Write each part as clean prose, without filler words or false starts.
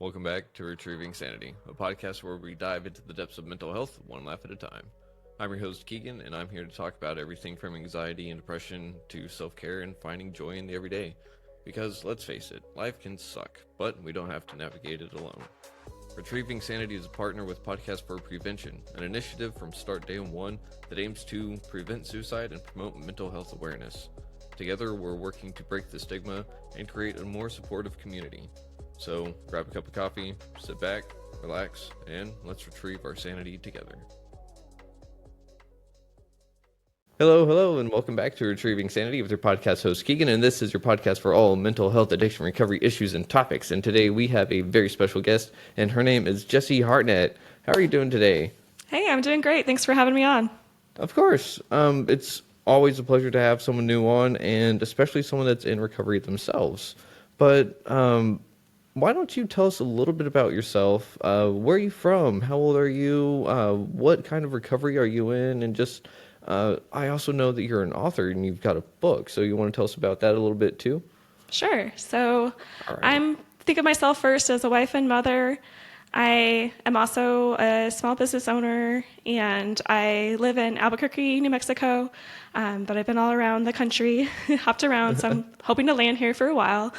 Welcome back to Retrieving Sanity, a podcast where we dive into the depths of mental health one laugh at a time. I'm your host, Keegan, and I'm here to talk about everything from anxiety and depression to self-care and finding joy in the everyday. Because, let's face it, life can suck, but we don't have to navigate it alone. Retrieving Sanity is a partner with Podcast for Prevention, an initiative from Start Day 1 that aims to prevent suicide and promote mental health awareness. Together, we're working to break the stigma and create a more supportive community. So, grab a cup of coffee, sit back, relax, and let's retrieve our sanity together. Hello, and welcome back to Retrieving Sanity with your podcast host, Keegan, and this is your podcast for all mental health, addiction, recovery issues, and topics. And today we have a very special guest, and her name is Jessi Hartnett. How are you doing today? Hey, I'm doing great. Thanks for having me on. Of course. It's always a pleasure to have someone new on, and especially someone that's in recovery themselves. But why don't you tell us a little bit about yourself? Where are you from? How old are you? What kind of recovery are you in? And just, I also know that you're an author and you've got a book. So you want to tell us about that a little bit too? Sure. So All right. I think of myself first as a wife and mother. I am also a small business owner, and I live in Albuquerque, New Mexico, but I've been all around the country, hopped around, so I'm hoping to land here for a while.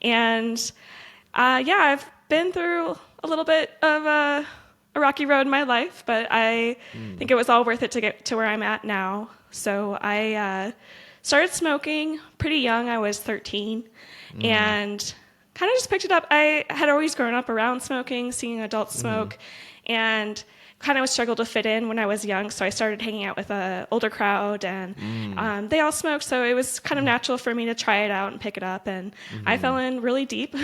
And I've been through a little bit of a rocky road in my life, but I think it was all worth it to get to where I'm at now. So I started smoking pretty young. I was 13, and kind of just picked it up. I had always grown up around smoking, seeing adults smoke, and kind of struggled to fit in when I was young. So I started hanging out with an older crowd, and they all smoked. So it was kind of natural for me to try it out and pick it up. And I fell in really deep.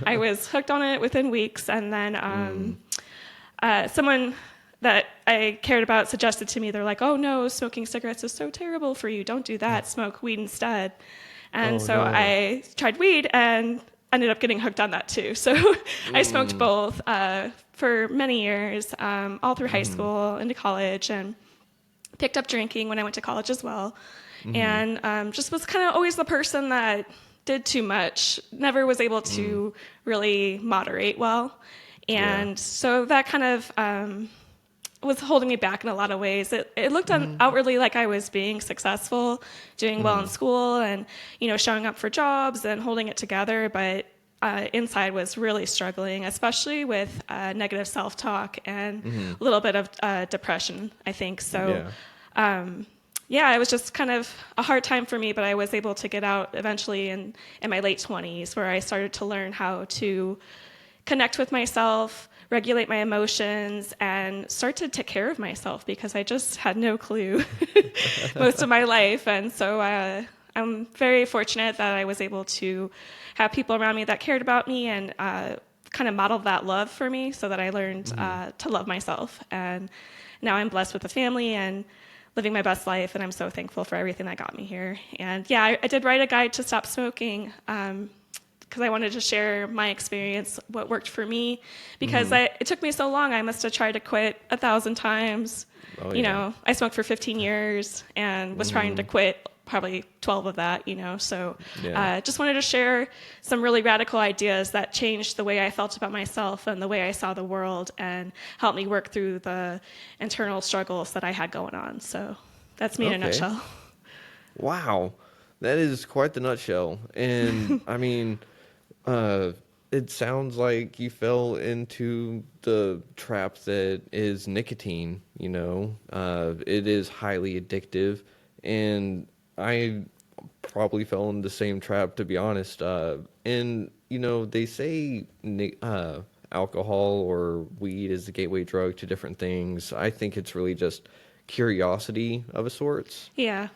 I was hooked on it within weeks. And then someone that I cared about suggested to me, they're like, oh no, smoking cigarettes is so terrible for you. Don't do that. Smoke weed instead. And I tried weed and ended up getting hooked on that too. So I smoked both for many years, all through high school, into college, and picked up drinking when I went to college as well. And just was kind of always the person that did too much, never was able to really moderate well. And so that kind of was holding me back in a lot of ways. It looked outwardly like I was being successful, doing well in school, and showing up for jobs and holding it together, but inside was really struggling, especially with negative self-talk and a little bit of depression, I think. So it was just kind of a hard time for me, but I was able to get out eventually in my late 20s, where I started to learn how to connect with myself, regulate my emotions, and start to take care of myself, because I just had no clue most of my life. And so I'm very fortunate that I was able to have people around me that cared about me and kind of modeled that love for me, so that I learned to love myself. And now I'm blessed with a family and living my best life, and I'm so thankful for everything that got me here. And I did write a guide to stop smoking, because I wanted to share my experience, what worked for me, because it took me so long. I must have tried to quit 1,000 times. I smoked for 15 years and was trying to quit probably 12 of that, so just wanted to share some really radical ideas that changed the way I felt about myself and the way I saw the world, and helped me work through the internal struggles that I had going on. So that's me in a nutshell. Wow, that is quite the nutshell. And I mean, it sounds like you fell into the trap that is nicotine. It is highly addictive, and I probably fell in the same trap, to be honest. And they say alcohol or weed is the gateway drug to different things. I think it's really just curiosity of a sorts. Yeah.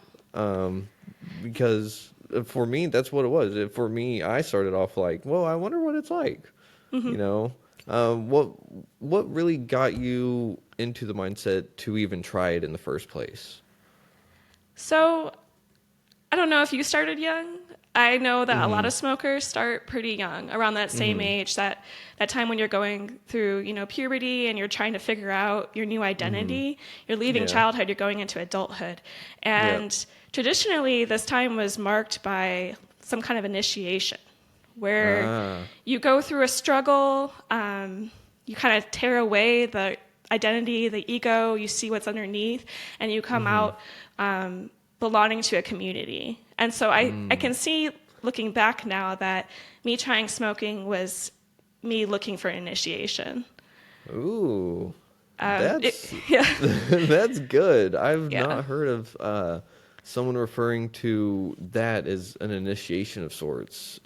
Because for me, that's what it was. For me, I started off like, well, I wonder what it's like. What really got you into the mindset to even try it in the first place? So I don't know if you started young. I know that a lot of smokers start pretty young, around that same age, that time when you're going through, puberty, and you're trying to figure out your new identity. You're leaving childhood, you're going into adulthood. And traditionally, this time was marked by some kind of initiation, where you go through a struggle, you kind of tear away the identity, the ego, you see what's underneath, and you come out belonging to a community. And so I can see, looking back now, that me trying smoking was me looking for initiation. Ooh, that's good. I've not heard of someone referring to that as an initiation of sorts,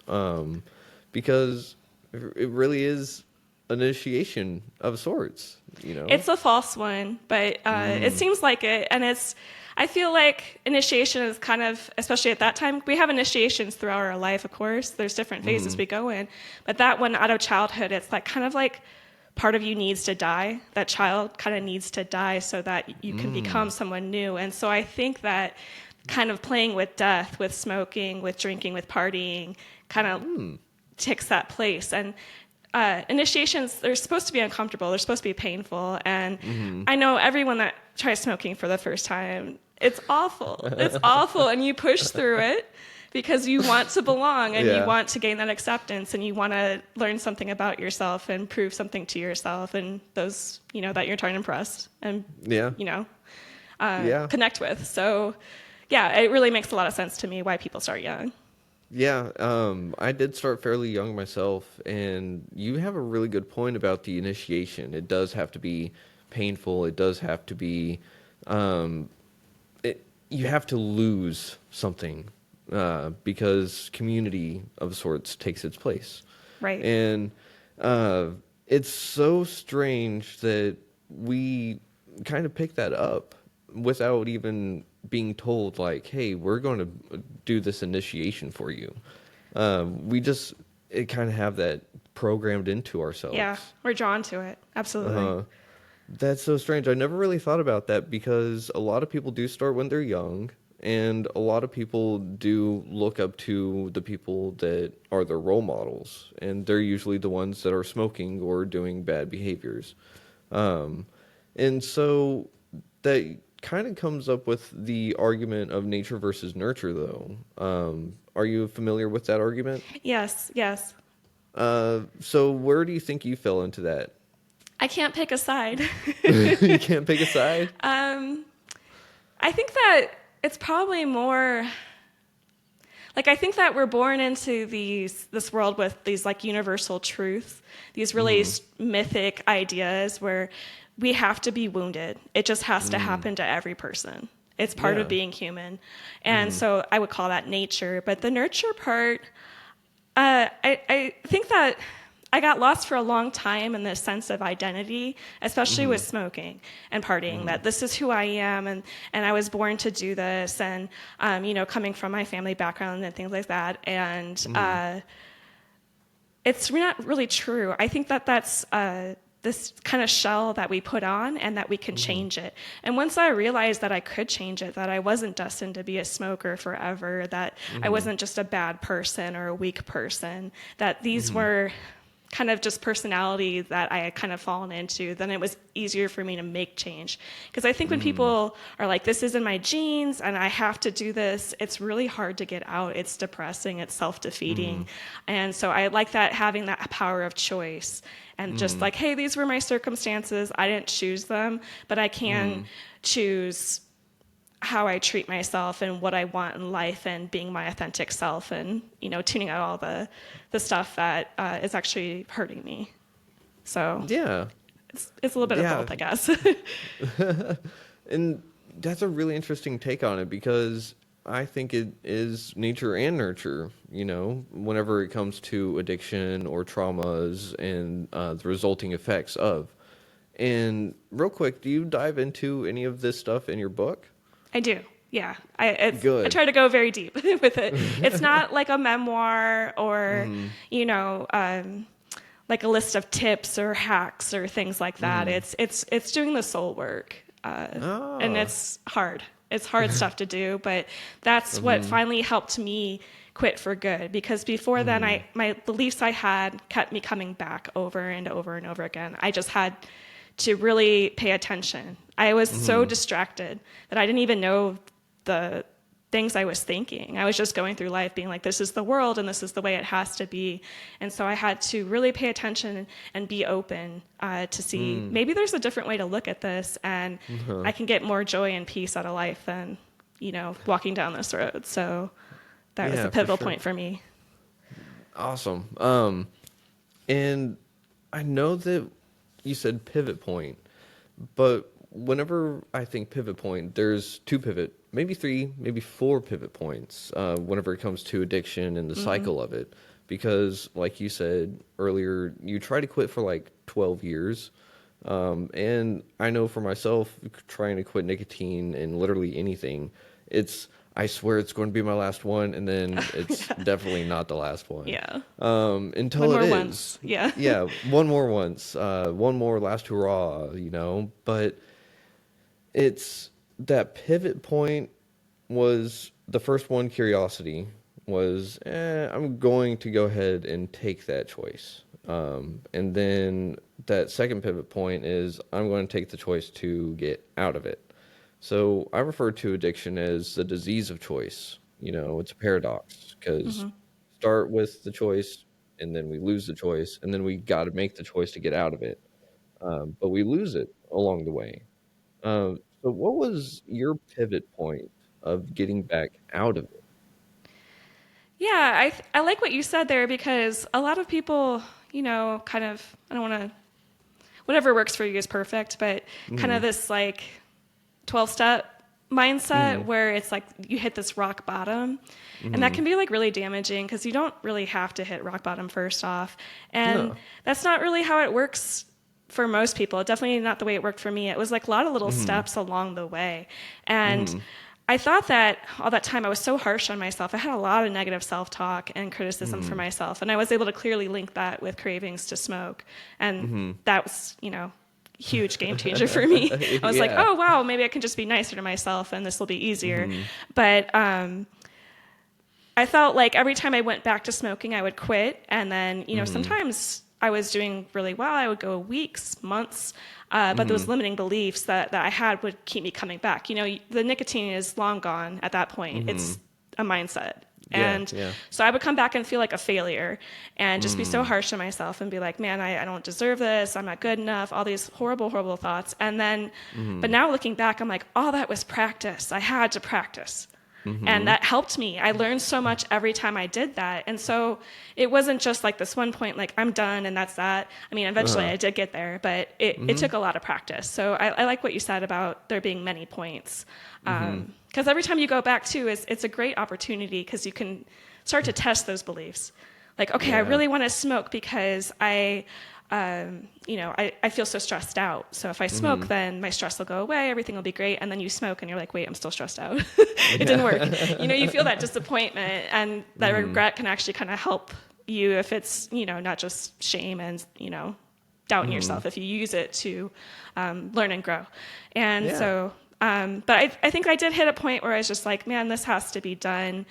because it really is an initiation of sorts. It's a false one, but it seems like it, and I feel like initiation is kind of, especially at that time, we have initiations throughout our life, of course. There's different phases we go in. But that one out of childhood, it's like kind of like part of you needs to die. That child kind of needs to die so that you can become someone new. And so I think that kind of playing with death, with smoking, with drinking, with partying, kind of takes that place. And initiations, they're supposed to be uncomfortable. They're supposed to be painful. And I know everyone that tries smoking for the first time, it's awful. It's awful. And you push through it because you want to belong and you want to gain that acceptance and you want to learn something about yourself and prove something to yourself and those, that you're trying to impress and, connect with. So, it really makes a lot of sense to me why people start young. Yeah, I did start fairly young myself, and you have a really good point about the initiation. It does have to be painful. It does have to be, you have to lose something because community of sorts takes its place. Right. And it's so strange that we kind of pick that up without even being told, like, hey, we're going to do this initiation for you. It kind of have that programmed into ourselves. Yeah, we're drawn to it. Absolutely. That's so strange. I never really thought about that because a lot of people do start when they're young, and a lot of people do look up to the people that are their role models, and they're usually the ones that are smoking or doing bad behaviors. And so that kind of comes up with the argument of nature versus nurture, though. Are you familiar with that argument? Yes. So where do you think you fell into that? I can't pick a side. You can't pick a side? I think that it's probably more like, I think that we're born into this world with these like universal truths, these really mythic ideas where we have to be wounded. It just has to happen to every person. It's part of being human. And so I would call that nature. But the nurture part, I think that I got lost for a long time in this sense of identity, especially with smoking and partying, that this is who I am and I was born to do this and, coming from my family background and things like that. And it's not really true. I think that that's this kind of shell that we put on and that we can change it. And once I realized that I could change it, that I wasn't destined to be a smoker forever, that I wasn't just a bad person or a weak person, that these were kind of just personality that I had kind of fallen into, then it was easier for me to make change. Because I think when people are like, this is in my genes and I have to do this, it's really hard to get out. It's depressing, it's self-defeating. And so I like that, having that power of choice and just like, hey, these were my circumstances. I didn't choose them, but I can choose how I treat myself and what I want in life and being my authentic self and, tuning out all the stuff that is actually hurting me. So yeah, it's a little bit of both, I guess. And that's a really interesting take on it because I think it is nature and nurture, whenever it comes to addiction or traumas and the resulting effects of. And real quick, do you dive into any of this stuff in your book? I do. Yeah. I try to go very deep with it. It's not like a memoir or, like a list of tips or hacks or things like that. It's doing the soul work. And it's hard. It's hard stuff to do, but that's what finally helped me quit for good. Because before then, my beliefs I had kept me coming back over and over and over again. I just had to really pay attention. I was so distracted that I didn't even know the things I was thinking. I was just going through life being like, this is the world and this is the way it has to be. And so I had to really pay attention and be open to see maybe there's a different way to look at this, and I can get more joy and peace out of life than, walking down this road. So that was Yeah, a for pivotal sure. point for me. Awesome. And I know that you said pivot point, but whenever I think pivot point, there's two pivot, maybe three, maybe four pivot points, whenever it comes to addiction and the cycle of it. Because, like you said earlier, you try to quit for like 12 years. And I know for myself, trying to quit nicotine and literally anything, I swear it's going to be my last one, and then it's definitely not the last one. Yeah. Until One more it is. once. Yeah. Yeah, one more once. One more last hurrah, But it's that pivot point was the first one, curiosity, was, I'm going to go ahead and take that choice. And then that second pivot point is, I'm going to take the choice to get out of it. So I refer to addiction as the disease of choice. It's a paradox because start with the choice and then we lose the choice and then we got to make the choice to get out of it. But we lose it along the way. So what was your pivot point of getting back out of it? Yeah, I like what you said there, because a lot of people, kind of, I don't want to, whatever works for you is perfect, but kind of this like 12-step mindset where it's like you hit this rock bottom, and that can be like really damaging because you don't really have to hit rock bottom first off. And No. that's not really how it works for most people. Definitely not the way it worked for me. It was like a lot of little steps along the way. And I thought that all that time I was so harsh on myself. I had a lot of negative self-talk and criticism for myself. And I was able to clearly link that with cravings to smoke. And that was, huge game changer for me. I was like, Yeah. oh, wow, maybe I can just be nicer to myself and this will be easier. But I felt like every time I went back to smoking, I would quit. And then, sometimes I was doing really well. I would go weeks, months, but those limiting beliefs that I had would keep me coming back. The nicotine is long gone at that point. It's a mindset. Yeah, And yeah. so I would come back and feel like a failure and just be so harsh on myself and be like, man, I don't deserve this. I'm not good enough. All these horrible, horrible thoughts. And then, but now looking back, I'm like, all that was practice. I had to practice. And that helped me. I learned so much every time I did that. And so it wasn't just like this one point, like I'm done and that's that. I mean, eventually I did get there, but it took a lot of practice. So I like what you said about there being many points. Because every time you go back too, it's a great opportunity because you can start to test those beliefs. Like, okay, I really want to smoke because I feel so stressed out. So if I smoke, then my stress will go away. Everything will be great. And then you smoke and you're like, wait, I'm still stressed out. It didn't work. You feel that disappointment, and that regret can actually kind of help you if it's, not just shame and, doubting yourself, if you use it to learn and grow. And Yeah. so, but I think I did hit a point where I was just like, man, this has to be done.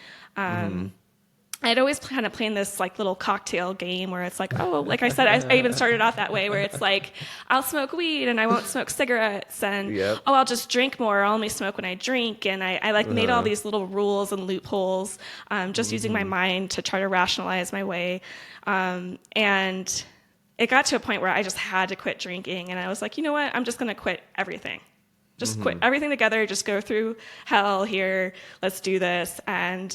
I'd always kind of playing this like little cocktail game where it's like, oh, like I said, I even started off that way where it's like, I'll smoke weed and I won't smoke cigarettes, and Yep. oh, I'll just drink more. I'll only smoke when I drink. And I like made all these little rules and loopholes, just using my mind to try to rationalize my way. And it got to a point where I just had to quit drinking. And I was like, you know what? I'm just going to quit everything. Just quit everything together. Just go through hell here. Let's do this. And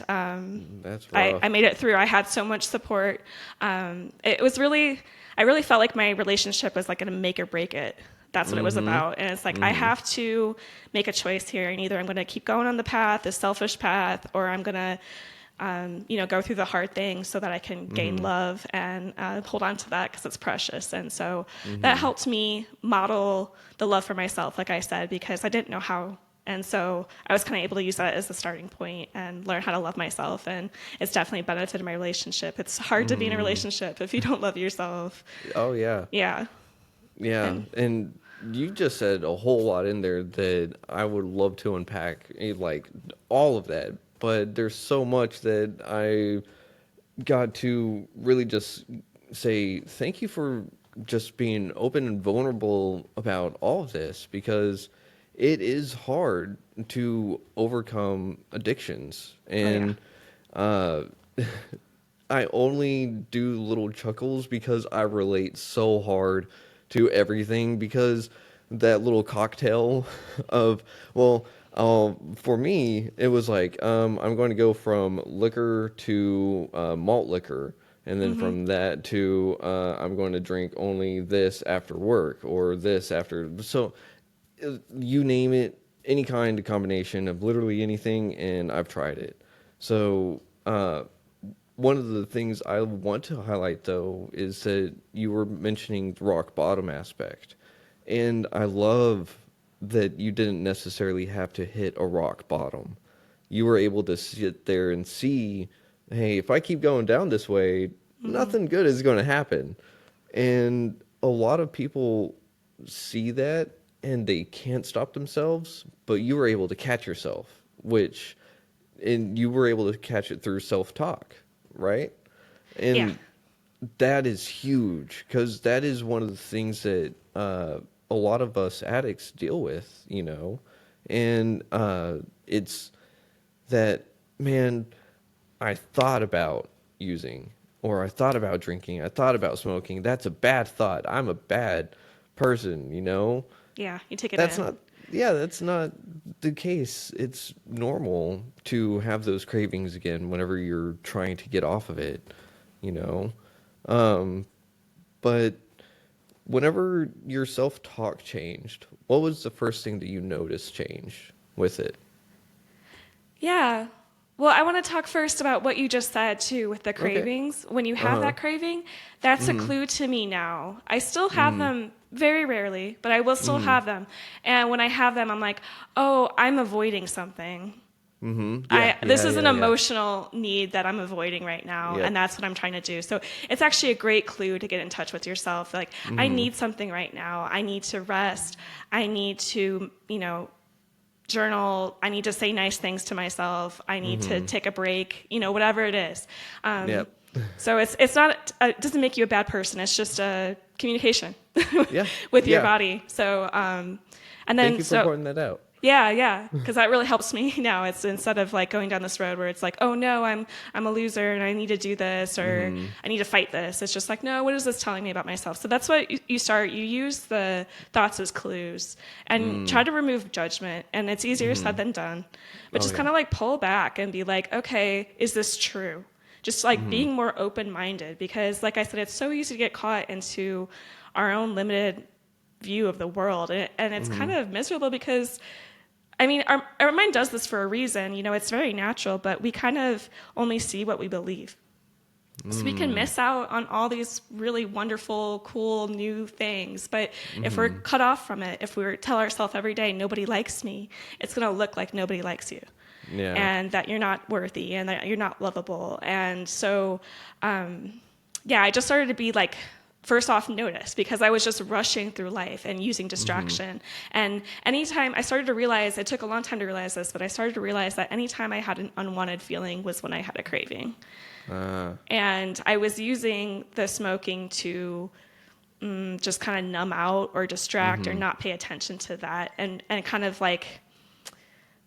That's rough. I made it through. I had so much support. It was really, I really felt like my relationship was like going to make or break it. That's what it was about. And it's like, I have to make a choice here. And either I'm going to keep going on the path, the selfish path, or I'm going to go through the hard things so that I can gain love and hold on to that because it's precious. And so that helped me model the love for myself, like I said, because I didn't know how. And so I was kind of able to use that as the starting point and learn how to love myself. And it's definitely benefited my relationship. It's hard to be in a relationship if you don't love yourself. Oh, yeah. Yeah. Yeah. And you just said a whole lot in there that I would love to unpack, like all of that. But there's so much that I got to really just say thank you for just being open and vulnerable about all of this, because it is hard to overcome addictions. And uh, I only do little chuckles because I relate so hard to everything, because that little cocktail of, well, for me, it was like, I'm going to go from liquor to malt liquor. And then Mm-hmm. from that to, I'm going to drink only this after work or this after. So you name it, any kind of combination of literally anything, and I've tried it. So, one of the things I want to highlight, though, is that you were mentioning the rock bottom aspect. And I love that you didn't necessarily have to hit a rock bottom. You were able to sit there and see, hey, if I keep going down this way, Mm-hmm. nothing good is going to happen. And a lot of people see that and they can't stop themselves, but you were able to catch yourself, and you were able to catch it through self-talk, right? Yeah. And that is huge, because that is one of the things that a lot of us addicts deal with, and it's that, man, I thought about using, or I thought about drinking, I thought about smoking. That's a bad thought. I'm a bad person. Yeah. You take it That's in. not, yeah, that's not the case. It's normal to have those cravings again whenever you're trying to get off of it, you know? Um, but whenever your self-talk changed, what was the first thing that you noticed change with it? Yeah. Well, I want to talk first about what you just said too with the Okay. cravings. When you have Uh-huh. that craving, that's a Mm-hmm. clue to me now. I still have Mm-hmm. them very rarely, but I will still Mm-hmm. have them. And when I have them, I'm like, oh, I'm avoiding something. Mm-hmm. Yeah, This yeah, is an yeah, yeah. emotional need that I'm avoiding right now, Yep. and that's what I'm trying to do. So it's actually a great clue to get in touch with yourself. Like, I Mm-hmm. need something right now. I need to rest. I need to, journal. I need to say nice things to myself. I need to Mm-hmm. take a break. Whatever it is. Yep. So it's not. It doesn't make you a bad person. It's just a communication Yeah. with your Yeah. body. So and Thank then you for so pointing that out. yeah, because that really helps me now. It's instead of like going down this road where it's like, oh no, I'm a loser and I need to do this or Mm-hmm. I need to fight this. It's just like, no, what is this telling me about myself? So that's what you start. You use the thoughts as clues and try to remove judgment. And it's easier said Mm-hmm. than done, but Oh, just yeah. kind of like pull back and be like, okay, is this true? Just like Mm-hmm. being more open-minded, because like I said, it's so easy to get caught into our own limited view of the world, and it's Mm-hmm. kind of miserable because I mean, our mind does this for a reason. It's very natural, but we kind of only see what we believe. So we can Mm. miss out on all these really wonderful, cool, new things. But if we're Mm-hmm. cut off from it, if we tell ourselves every day, nobody likes me, it's going to look like nobody likes you Yeah. and that you're not worthy and that you're not lovable. And so, yeah, I just started to be like, first off, notice, because I was just rushing through life and using Mm-hmm. distraction. And anytime I started to realize, it took a long time to realize this, but I started to realize that anytime I had an unwanted feeling was when I had a craving. Uh, And I was using the smoking to just kind of numb out or distract or mm-hmm. not pay attention to that and kind of like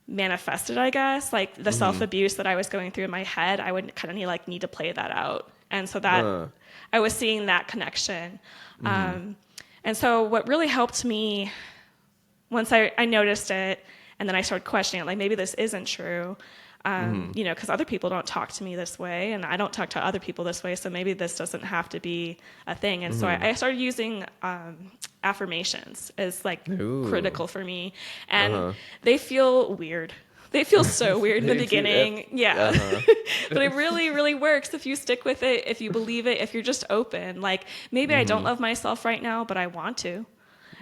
manifested, I guess, like the Mm-hmm. self-abuse that I was going through in my head. I would kind of need to play that out. And so that Uh, I was seeing that connection. mm-hmm. And so what really helped me once I noticed it and then I started questioning it, like maybe this isn't true, Mm-hmm. because other people don't talk to me this way and I don't talk to other people this way. So maybe this doesn't have to be a thing. And so Mm-hmm. I started using affirmations as like Ooh. critical for me. And Uh-huh. they feel weird. They feel so weird in the They do. beginning. Yeah. Uh-huh. But it really, really works if you stick with it, if you believe it, if you're just open. Like maybe I don't Mm-hmm. love myself right now, but I want to.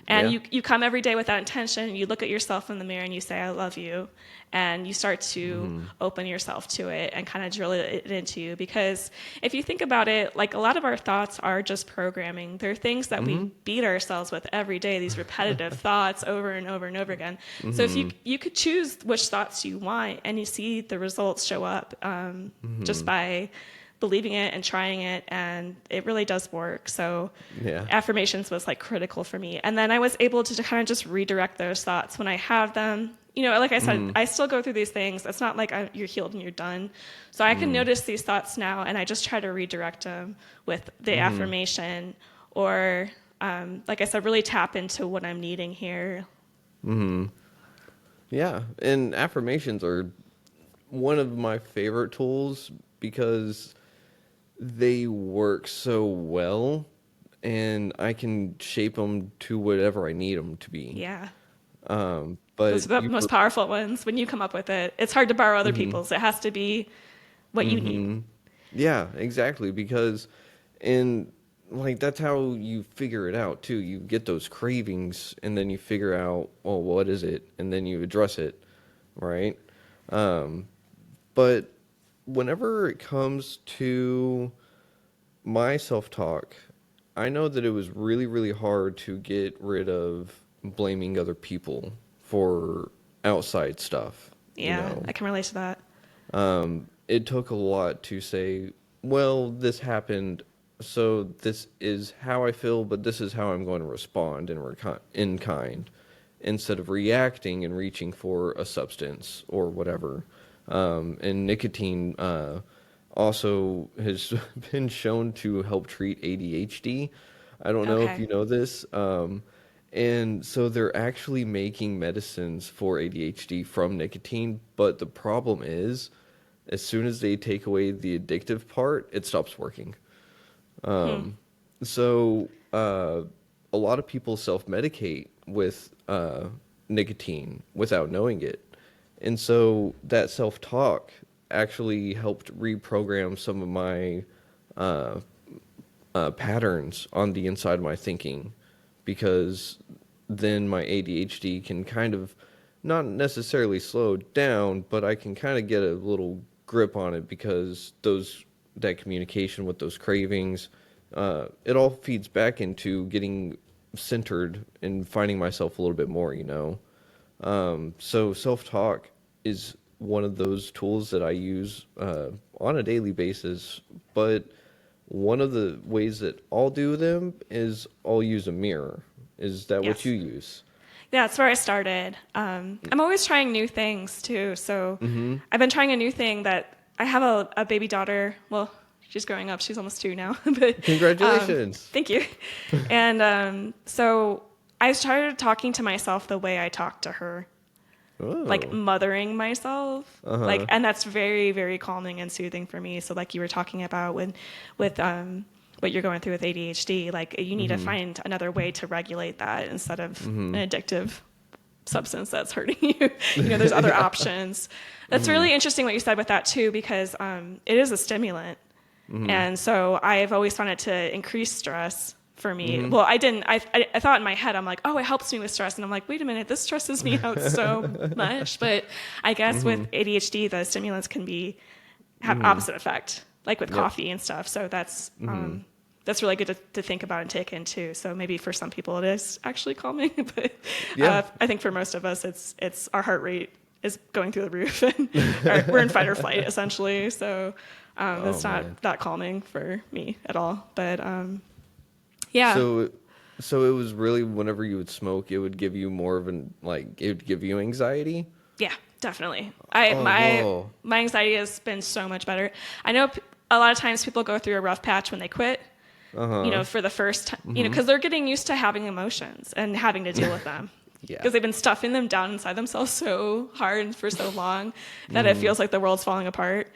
And Yeah. you come every day with that intention. You look at yourself in the mirror and you say, I love you. And you start to Mm-hmm. open yourself to it and kind of drill it into you. Because if you think about it, like a lot of our thoughts are just programming. They're things that we Mm-hmm. beat ourselves with every day, these repetitive thoughts over and over and over again. So if Mm-hmm. you could choose which thoughts you want and you see the results show up just by believing it and trying it, and it really does work. So affirmations was like critical for me. And then I was able to kind of just redirect those thoughts when I have them. You know, like I said, I still go through these things. It's not like you're healed and you're done. So I can notice these thoughts now, and I just try to redirect them with the affirmation, or like I said, really tap into what I'm needing here. Yeah, and affirmations are one of my favorite tools because they work so well, and I can shape them to whatever I need them to be. Yeah. But Those are the most powerful ones. When you come up with it, it's hard to borrow other people's. It has to be what you need. Yeah, exactly. Because, and like, that's how you figure it out too. You get those cravings, and then you figure out, well, what is it? And then you address it, right? But whenever it comes to my self-talk, I know that it was really, really hard to get rid of blaming other people for outside stuff. Yeah, You know? I can relate to that. It took a lot to say, well, this happened, so this is how I feel, but this is how I'm going to respond in kind, instead of reacting and reaching for a substance or whatever. And nicotine also has been shown to help treat ADHD. I don't know if you know this. And so they're actually making medicines for ADHD from nicotine, but the problem is, as soon as they take away the addictive part, it stops working. So a lot of people self-medicate with nicotine without knowing it. And so that self-talk actually helped reprogram some of my patterns on the inside of my thinking, because then my ADHD can kind of not necessarily slow down, but I can kind of get a little grip on it, because that communication with those cravings, it all feeds back into getting centered and finding myself a little bit more, you know. So self-talk is one of those tools that I use on a daily basis, but one of the ways that I'll do them is I'll use a mirror. Is that what you use? Yeah, that's where I started. I'm always trying new things too. So I've been trying a new thing that I have a baby daughter. Well, she's growing up. She's almost 2 now. But Congratulations. Thank you. And so I started talking to myself the way I talk to her. Like mothering myself, like, and that's very, very calming and soothing for me. So like you were talking about with what you're going through with ADHD, like you need to find another way to regulate that instead of an addictive substance that's hurting you. You know, there's other options. That's really interesting what you said with that too, because it is a stimulant. And so I've always found it to increase stress for me. Well, I thought in my head, I'm like, oh, it helps me with stress. And I'm like, wait a minute, this stresses me out so much. But I guess with ADHD, the stimulants can have opposite effect, like with coffee and stuff. So that's really good to think about and take in too. So maybe for some people it is actually calming, but I think for most of us, it's our heart rate is going through the roof, and we're in fight or flight essentially. So it's not that calming for me at all. But yeah. So it was really, whenever you would smoke, it would give you more of it would give you anxiety? Yeah, definily. My anxiety has been so much better. I know a lot of times people go through a rough patch when they quit, you know, for the first time, you know, because they're getting used to having emotions and having to deal with them. Because they've been stuffing them down inside themselves so hard and for so long that it feels like the world's falling apart.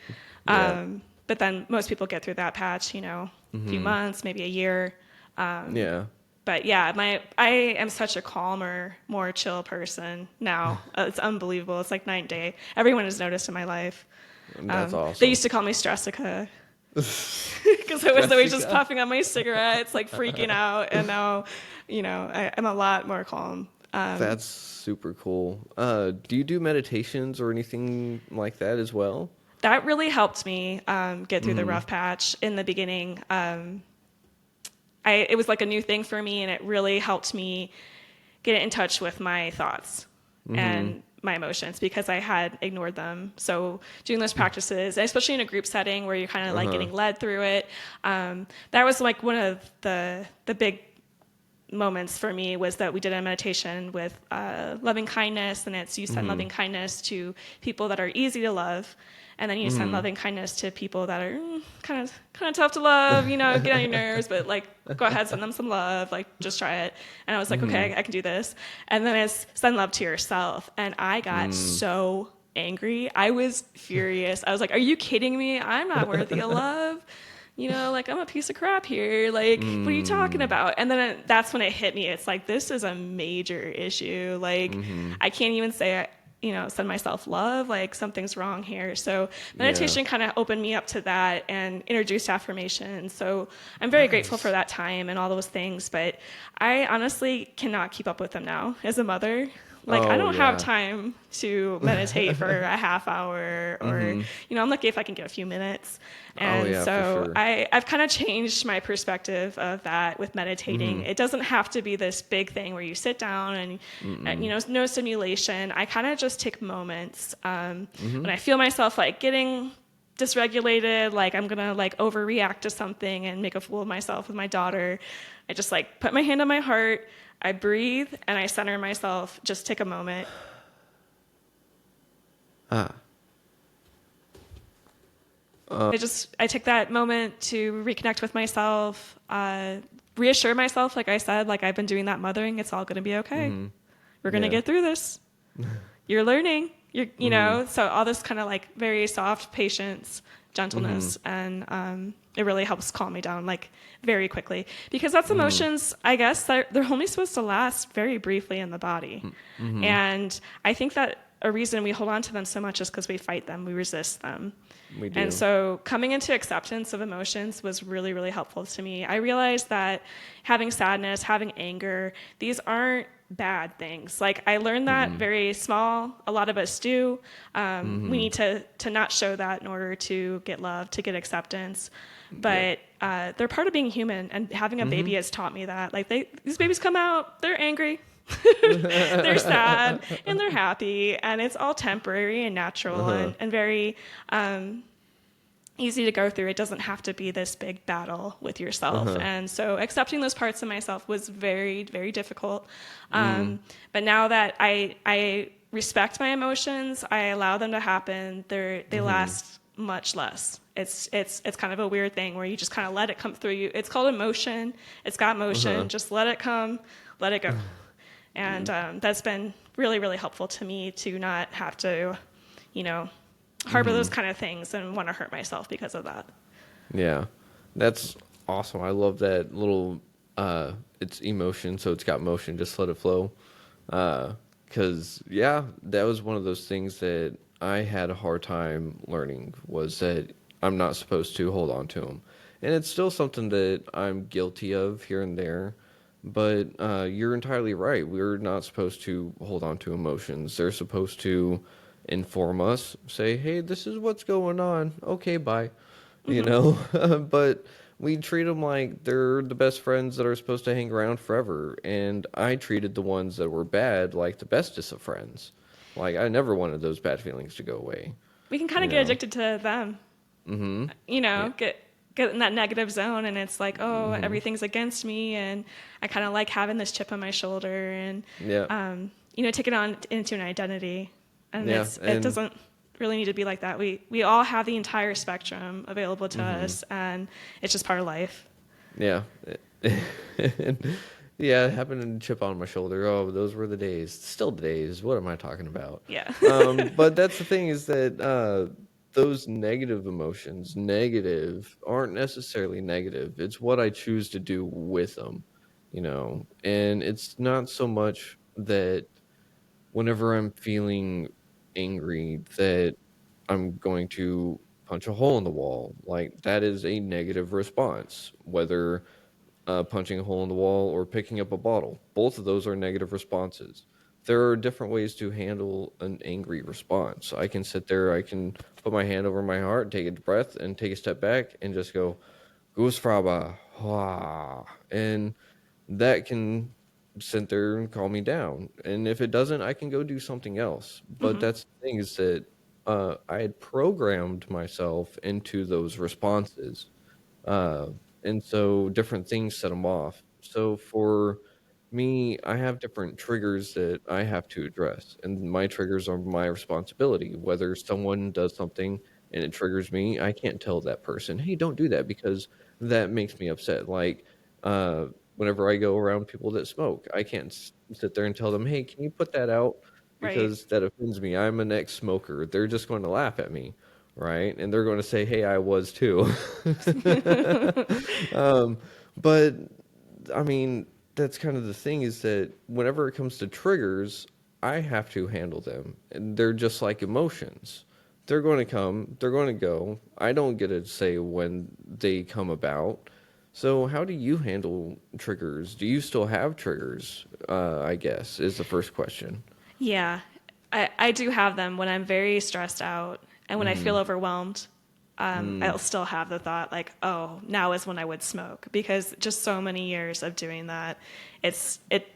But then most people get through that patch, you know, a few months, maybe a year. But yeah, I am such a calmer, more chill person now. It's unbelievable. It's like night and day. Everyone has noticed in my life. That's awesome. They used to call me Stressica because I was always just puffing on my cigarettes, like freaking out. And now, you know, I'm a lot more calm. That's super cool. Do you do meditations or anything like that as well? That really helped me get through the rough patch in the beginning. It was like a new thing for me, and it really helped me get in touch with my thoughts and my emotions because I had ignored them. So doing those practices, especially in a group setting where you're kind of like getting led through it, that was like one of the big moments for me was that we did a meditation with loving kindness, and it's you send loving kindness to people that are easy to love, and then you send loving kindness to people that are kind of tough to love, you know, get on your nerves, but like go ahead, send them some love, like just try it. And I was like, okay, I can do this. And then it's send love to yourself, and I got so angry. I was furious. I was like, are you kidding me? I'm not worthy of love. You know, like, I'm a piece of crap here. Like, what are you talking about? And then that's when it hit me. It's like, this is a major issue. Like, I can't even say, you know, send myself love. Like, something's wrong here. So meditation kind of opened me up to that and introduced affirmations. So I'm very grateful for that time and all those things. But I honestly cannot keep up with them now as a mother. Like, I don't have time to meditate for a half hour or, you know, I'm lucky if I can get a few minutes. And so sure. I've kind of changed my perspective of that with meditating. It doesn't have to be this big thing where you sit down and you know, no stimulation. I kind of just take moments when I feel myself like getting dysregulated, like I'm gonna like overreact to something and make a fool of myself with my daughter. I just like put my hand on my heart, I breathe, and I center myself. Just take a moment. I take that moment to reconnect with myself, reassure myself, like I said, like I've been doing that mothering. It's all gonna be okay. We're gonna get through this. You're learning. You know, so all this kind of like very soft patience, gentleness, and it really helps calm me down like very quickly, because that's emotions, I guess, they're only supposed to last very briefly in the body. And I think that a reason we hold on to them so much is because we fight them, we resist them. We do. And so coming into acceptance of emotions was really, really helpful to me. I realized that having sadness, having anger, these aren't bad things. Like, I learned that very small. A lot of us do. We need to not show that in order to get love, to get acceptance. But they're part of being human, and having a baby has taught me that. Like, these babies come out, they're angry. They're sad and they're happy, and it's all temporary and natural and very easy to go through. It doesn't have to be this big battle with yourself. And so accepting those parts of myself was very, very difficult. But now that I respect my emotions, I allow them to happen, they last much less. It's kind of a weird thing where you just kind of let it come through you. It's called emotion. It's got motion. Just let it come, let it go. And that's been really, really helpful to me to not have to, you know, harbor those kind of things and want to hurt myself because of that. Yeah, that's awesome. I love that little, it's emotion, so it's got motion, just let it flow. Because, that was one of those things that I had a hard time learning, was that I'm not supposed to hold on to them. And it's still something that I'm guilty of here and there. But you're entirely right. We're not supposed to hold on to emotions. They're supposed to inform us, say, hey, this is what's going on. Okay, bye. You know? But we treat them like they're the best friends that are supposed to hang around forever. And I treated the ones that were bad like the bestest of friends. Like, I never wanted those bad feelings to go away. We can kind of get addicted to them. You know, get in that negative zone, and it's like, oh, everything's against me, and I kind of like having this chip on my shoulder, and you know, take it on into an identity. And it doesn't really need to be like that. We all have the entire spectrum available to us, and it's just part of life. Yeah. Yeah, it happened to chip on my shoulder. Oh, those were the days. Still the days. What am I talking about? Yeah. But that's the thing, is that those negative emotions, aren't necessarily negative. It's what I choose to do with them, you know? And it's not so much that whenever I'm feeling angry that I'm going to punch a hole in the wall. Like, that is a negative response, whether punching a hole in the wall or picking up a bottle. Both of those are negative responses. There are different ways to handle an angry response. I can sit there, I can put my hand over my heart, take a breath, and take a step back and just go, Goose Fraba, and that can sit there and calm me down. And if it doesn't, I can go do something else. But Hmm. that's the thing is that I had programmed myself into those responses. Uh, and so different things set them off. So for me, I have different triggers that I have to address, and my triggers are my responsibility. Whether someone does something and it triggers me, I can't tell that person, "Hey, don't do that," because that makes me upset. Like, uh, whenever I go around people that smoke, I can't sit there and tell them, "Hey, can you put that out?" Right. Because that offends me. I'm an ex-smoker. They're just going to laugh at me, right? And they're going to say, "Hey, I was too." um, but I mean, that's kind of the thing is that whenever it comes to triggers, I have to handle them. And they're just like emotions. They're going to come, they're going to go. I don't get to say when they come about. So, how do you handle triggers? Do you still have triggers? I guess is the first question. Yeah, I do have them when I'm very stressed out and when I feel Mm, overwhelmed. mm, I'll still have the thought like, oh, now is when I would smoke because just so many years of doing that, it's it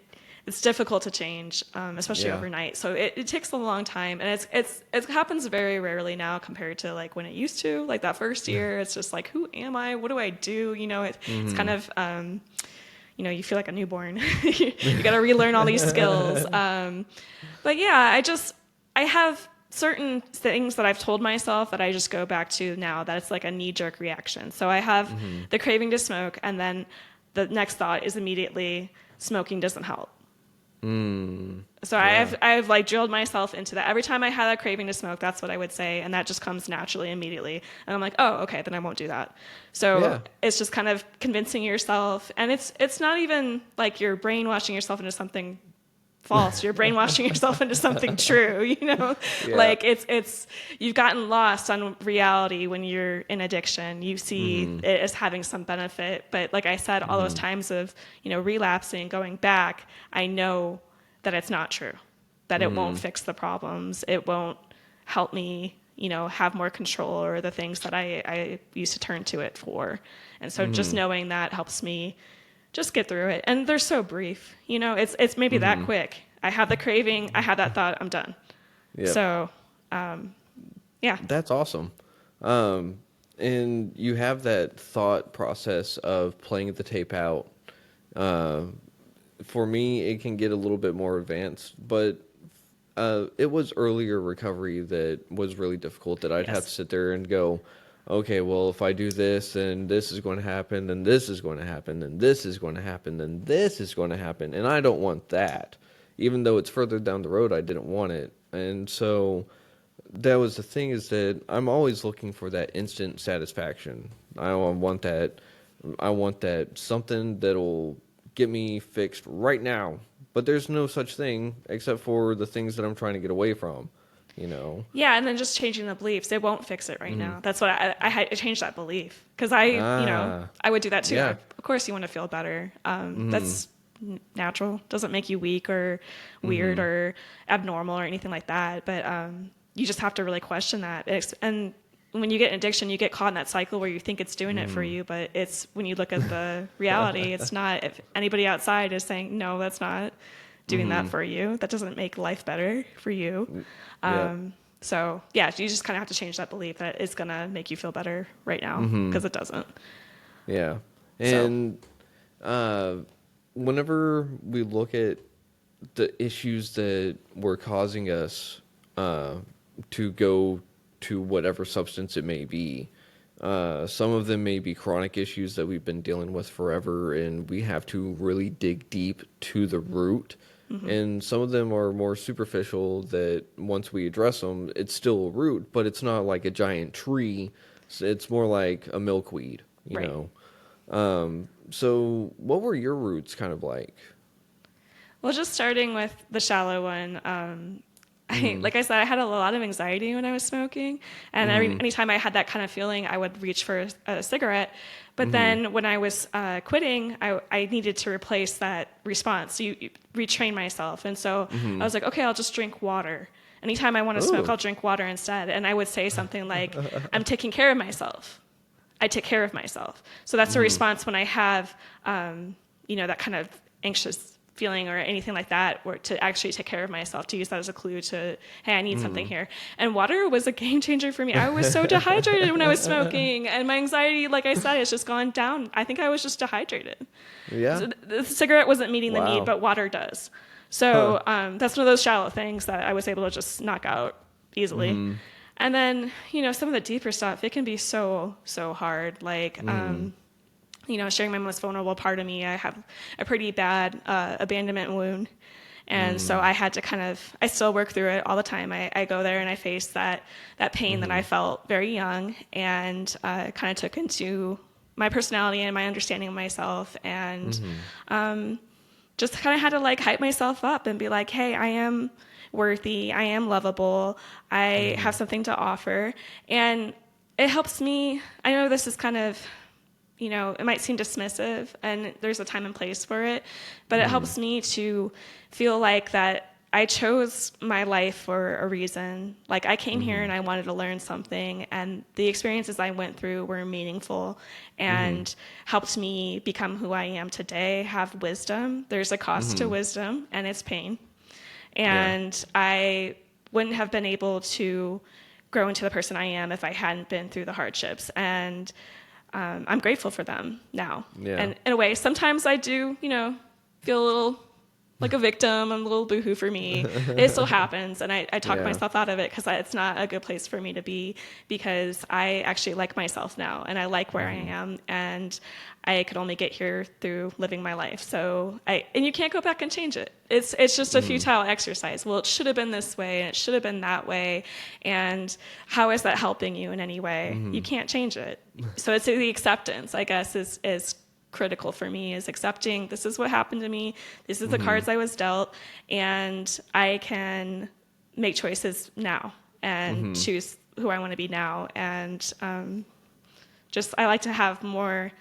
it's difficult to change, especially yeah. overnight. So it takes a long time, and it happens very rarely now compared to like when it used to. Like that first year, it's just like, who am I? What do I do? It's kind Mm-hmm. of you feel like a newborn. You got to relearn all these skills. But yeah, I have certain things that I've told myself that I just go back to now that it's like a knee jerk reaction. So I have Mm-hmm. the craving to smoke, and then the next thought is immediately smoking doesn't help. Mm, So yeah. I've like drilled myself into that. Every time I had a craving to smoke, that's what I would say, and that just comes naturally immediately. And I'm like, oh, okay, then I won't do that. So Yeah. it's just kind of convincing yourself, and it's not even like you're brainwashing yourself into something false. You're brainwashing yourself into something true, Yeah. like it's you've gotten lost on reality when you're in addiction. You see Mm-hmm. it as having some benefit, but like I said, all those Mm-hmm. times of relapsing, going back, I know that it's not true, that it won't Mm-hmm. fix the problems, it won't help me have more control or the things that I used to turn to it for. And so just Mm-hmm. knowing that helps me just get through it. And they're so brief. It's maybe that Mm-hmm. quick. I have the craving, I have that thought, I'm done. Yep. So, yeah. That's awesome. Um, and you have that thought process of playing the tape out. Uh, for me, it can get a little bit more advanced, but it was earlier recovery that was really difficult. That I'd have to Yes. sit there and go, okay, well, if I do this, then this is going to happen, then this is going to happen, then this is going to happen, then this is going to happen, and I don't want that. Even though it's further down the road, I didn't want it, and so that was the thing is that I'm always looking for that instant satisfaction. Want that. I want that something that'll get me fixed right now. But there's no such thing except for the things that I'm trying to get away from. You know. Yeah, and then just changing the beliefs. It won't fix it right Mm. now. That's what I had to change that belief. Because I would do that too. Yeah. Of course, you want to feel better. Mm. That's natural. Doesn't make you weak or weird Mm. or abnormal or anything like that. But you just have to really question that. And when you get an addiction, you get caught in that cycle where you think it's doing it for Mm. you, but it's when you look at the reality, it's not. If anybody outside is saying, no, that's not doing that Mm. for you, that doesn't make life better for you. Yep. So yeah, you just kind of have to change that belief that it's gonna make you feel better right now Mm. because it doesn't. Yeah. So And uh, whenever we look at the issues that were causing us uh, to go to whatever substance it may be. Some of them may be chronic issues that we've been dealing with forever, and we have to really dig deep to the root. And some of them are more superficial that once we address them, it's still a root, but it's not like a giant tree. It's more like a milkweed, you right. know. So what were your roots kind of like? Well, just starting with the shallow one. Mm-hmm. Like I said, I had a lot of anxiety when I was smoking, and Mm-hmm. anytime I had that kind of feeling, I would reach for a cigarette. But Mm-hmm. then when I was quitting, I needed to replace that response, so you retrain myself. And so I Mm-hmm. was like, okay, I'll just drink water. Anytime I want to smoke, Oh. I'll drink water instead. And I would say something like, I'm taking care of myself. I take care of myself. So that's a Mm-hmm. response when I have, that kind of anxious feeling or anything like that, or to actually take care of myself, to use that as a clue to, hey, I need something here. And water was a game changer for me. I was so dehydrated when I was smoking, and my anxiety, like I said, has just gone down. I think I was just dehydrated. Yeah. So the cigarette wasn't meeting the need, but water does. So that's one of those shallow things that I was able to just knock out easily. And then, some of the deeper stuff, it can be so, so hard. Like, sharing my most vulnerable part of me. I have a pretty bad abandonment wound. And so I had to I still work through it all the time. I go there and I face that pain that I felt very young, and kind of took into my personality and my understanding of myself, and just kind of had to like hype myself up and be like, hey, I am worthy. I am lovable. I have something to offer. And it helps me. I know this is kind of, it might seem dismissive, and there's a time and place for it, but it helps me to feel like that I chose my life for a reason. Like, I came here and I wanted to learn something, and the experiences I went through were meaningful and helped me become who I am today, have wisdom. There's a cost to wisdom, and it's pain. And I wouldn't have been able to grow into the person I am if I hadn't been through the hardships. And I'm grateful for them now. Yeah. And in a way, sometimes I do, feel a little like a victim. I'm a little boohoo for me. It still happens. And I talk myself out of it, because it's not a good place for me to be, because I actually like myself now, and I like where I am, and I could only get here through living my life. So and you can't go back and change it. It's just a futile exercise. Well, it should have been this way, and it should have been that way. And how is that helping you in any way? You can't change it. So it's the acceptance, I guess, is critical for me, is accepting this is what happened to me. This is the cards I was dealt, and I can make choices now and choose who I want to be now. And I like to have more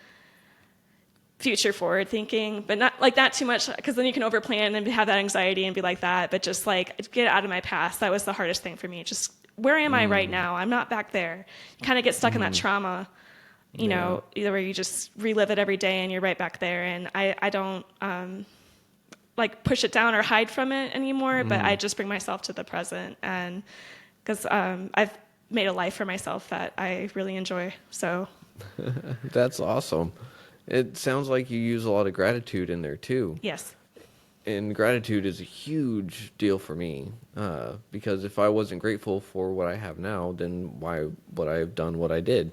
future forward thinking, but not too much, because then you can overplan and have that anxiety and be like that. But just like, get out of my past. That was the hardest thing for me. Just, where am I right now? I'm not back there. You kind of get stuck in that trauma, either where you just relive it every day and you're right back there. And I don't like push it down or hide from it anymore, but I just bring myself to the present, and because I've made a life for myself that I really enjoy. So that's awesome. It sounds like you use a lot of gratitude in there too. Yes. And gratitude is a huge deal for me, because if I wasn't grateful for what I have now, then why would I have done what I did?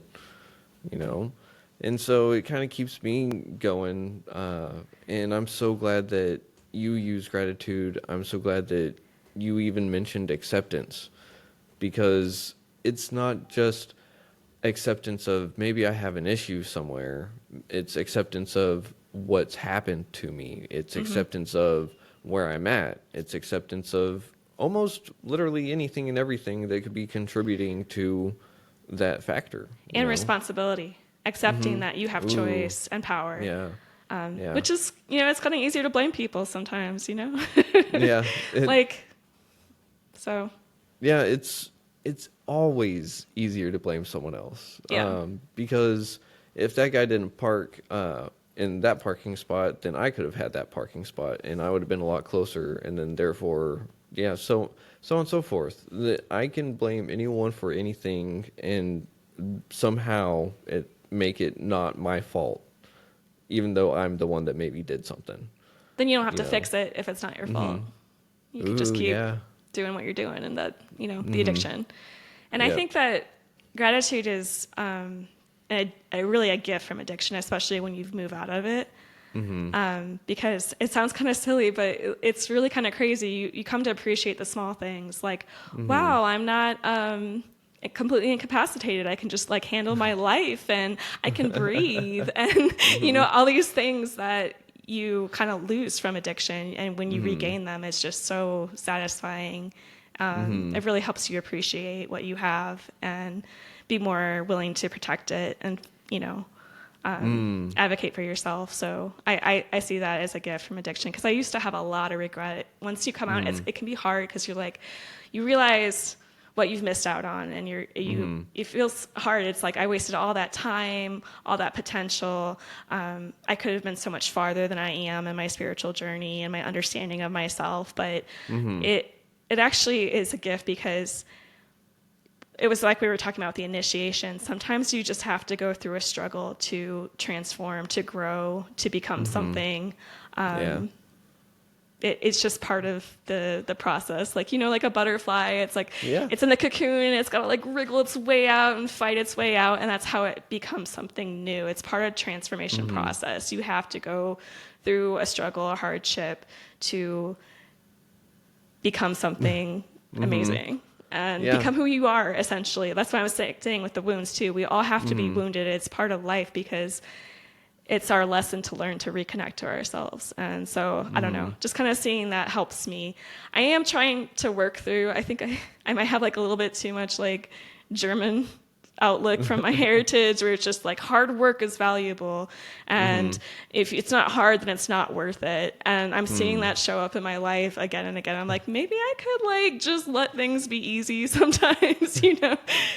And so it kind of keeps me going, and I'm so glad that you use gratitude. I'm so glad that you even mentioned acceptance, because it's not just acceptance of maybe I have an issue somewhere. It's acceptance of what's happened to me. It's acceptance of where I'm at. It's acceptance of almost literally anything and everything that could be contributing to that factor. And responsibility. Accepting that you have choice and power. Yeah. Which is, it's kind of easier to blame people sometimes, Yeah. Yeah, it's always easier to blame someone else. Yeah. Because if that guy didn't park in that parking spot, then I could have had that parking spot, and I would have been a lot closer, and then therefore, so on and so forth. I can blame anyone for anything, and somehow make it not my fault, even though I'm the one that maybe did something. Then you don't have to fix it if it's not your fault. You can just keep doing what you're doing, and that, the addiction. And I think that gratitude is really a gift from addiction, especially when you move out of it. Because it sounds kind of silly, but it's really kind of crazy. You come to appreciate the small things, like, wow, I'm not completely incapacitated. I can just like handle my life, and I can breathe, and all these things that you kind of lose from addiction, and when you regain them, it's just so satisfying. It really helps you appreciate what you have and be more willing to protect it, and advocate for yourself. So I see that as a gift from addiction, because I used to have a lot of regret. Once you come out, it can be hard, because you're like, you realize what you've missed out on, and it feels hard. It's like I wasted all that time, all that potential. I could have been so much farther than I am in my spiritual journey and my understanding of myself, but it actually is a gift, because it was like we were talking about the initiation. Sometimes you just have to go through a struggle to transform, to grow, to become something. It's just part of the process. Like, like a butterfly, it's like, it's in the cocoon and it's got to like wriggle its way out and fight its way out. And that's how it becomes something new. It's part of transformation process. You have to go through a struggle, a hardship to become something amazing and become who you are, essentially. That's what I was saying with the wounds too. We all have to be wounded. It's part of life, because it's our lesson to learn to reconnect to ourselves. And so, I don't know, just kind of seeing that helps me. I am trying to work through, I think I might have like a little bit too much like German outlook from my heritage, where it's just like hard work is valuable. And if it's not hard, then it's not worth it. And I'm seeing that show up in my life again and again. I'm like, maybe I could like just let things be easy sometimes,